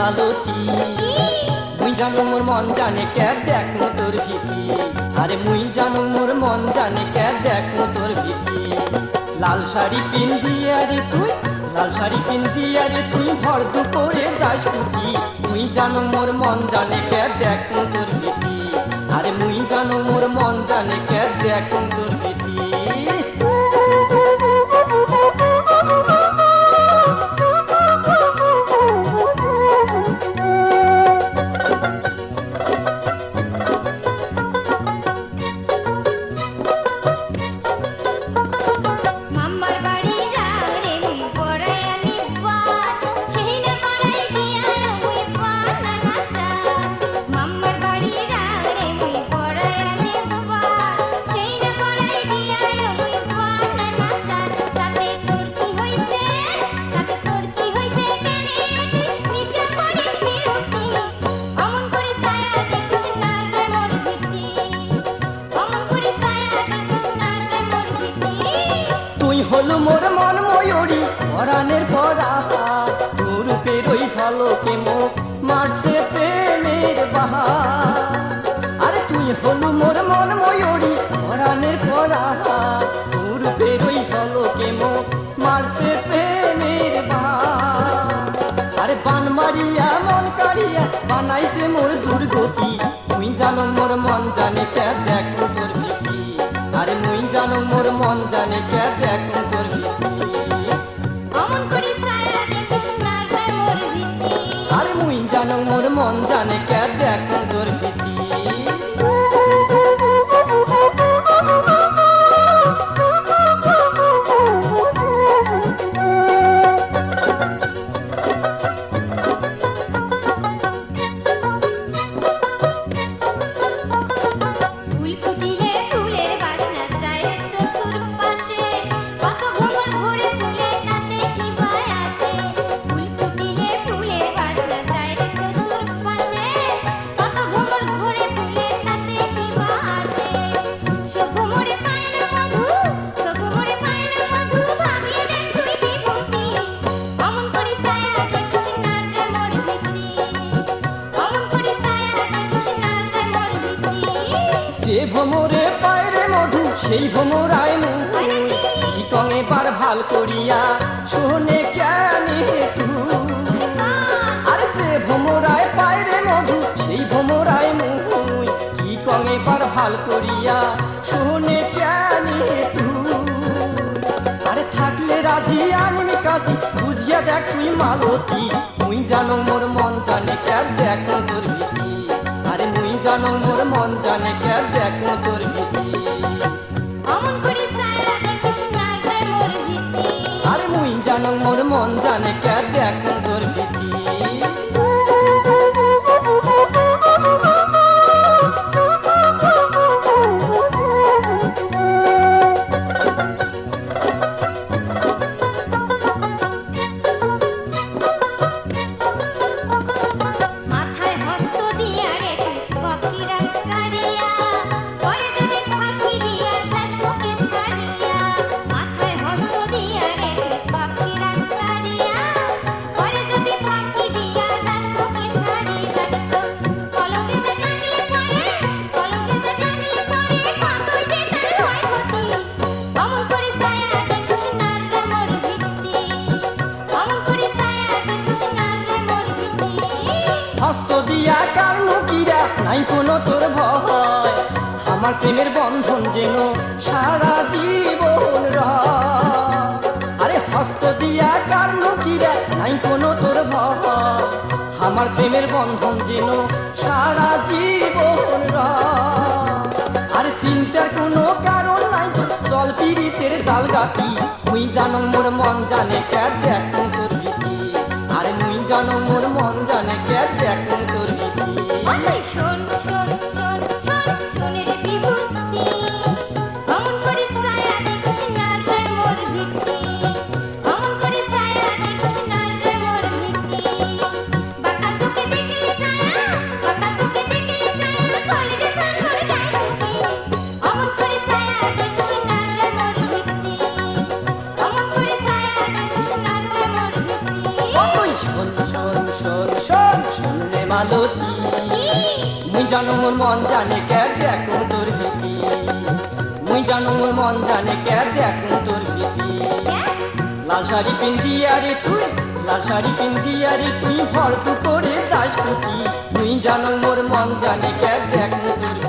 মালতী মুই জানো মোর মন জানে কে দেখ তোর ভীতি আরে মুই জানো মোর মন জানে কে দেখ তোর ভীতি লাল শাড়ি পিন্দিয়া রে তুই লাল শাড়ি পিন্দিয়া রে তুই ভর দুপুরে যাস কুতি মুই জানো মোর মন জানে কে দেখ তোর ভীতি আরে মুই জানো মোর মন জানে কে দেখ তোর ভীতি হলো মোর মন ময়ূরী পরাণের পরা তোর রূপের ওই ঝলকে মুখ মারছে প্রেমের বাহার আরে তুই হলো মোর মন ময়ূরী পরাণের পরা তোর রূপের ওই ঝলকে মুখ মারছে প্রেমের বাহার আরে বান মারিয়া মন কাড়িয়া বানাইছে মোর দুর্গতি তুই জানো মোর মন জানে কে দেখ তোর ভীতি আরে মুই জানো মোর মন জানে কে দেখ তোর ভীতি অমন করি ছায়া দেখিস না রে মোর ভীতি আরে মুই জানো মোর মন জানে কে দেখ তোর ভীতি যে ভ্রমরে পায়রে মধু সেই ভ্রমরায় মুই কি কঙে বার ভাল করিয়া শোনে কেনে তুই আরে যে ভ্রমরায় পায়রে মধু সেই ভ্রমরায় মুই কি কঙে বার ভাল করিয়া শোনে কেনে তুই আরে থাকলে রাজি আনিমি কাজী বুঝিয়া দেখ তুই মালতী মুই জানো মোর মন জানে কে দেখ তোর ভীতি আরে মুই জানো মোর মন জানে কে দেখ তোর ভীতি অমন করি ছায়া দেখিস না রে মোর ভীতি আরে মুই জানো মোর মন জানে কে দেখ তোর ভীতি হস্ত দিয়া কারণ কিরা নাই কোনো তোর ভয় আমার প্রেমের বন্ধন যেন সারা জীবন রয় আরে হস্ত দিয়া কারণ কিরা নাই কোনো তোর ভয় আমার প্রেমের বন্ধন যেন সারা জীবন রয় আরে চিন্তার কোনো কারণ নাই তো চল পীড়িতের জাল গাতি মুই জানো মোর মন জানে কে দেখ তোর ভীতি আরে মুই জানো মোর মন জানে কে দেখ তোর ভীতি ওই শোন শোন শোন শোন শোনে রে বিভূতি অমন করি ছায়া দেখিস না রে মোর ভীতি অমন করি ছায়া দেখিস না রে মোর ভীতি বাঁকা চোখে দেখলে ছায়া বাঁকা চোখে দেখলে ছায়া কলে যে প্রাণ ভরে যায় সুখী অমন করি ছায়া দেখিস না রে মোর ভীতি অমন করি ছায়া দেখিস না রে মোর ভীতি ওই শোন শোন শোন শোন মুই জানো মোর মন জানে কে দেখো তোর ভীতি মুই জানো মোর মন জানে কে দেখো তোর ভীতি লাল শাড়ি পিন্ধিয়া রে তুই লাল শাড়ি পিন্ধিয়া রে তুই ভর তু করে যাস কুটি মুই জানো মোর মন জানে কে দেখো তোর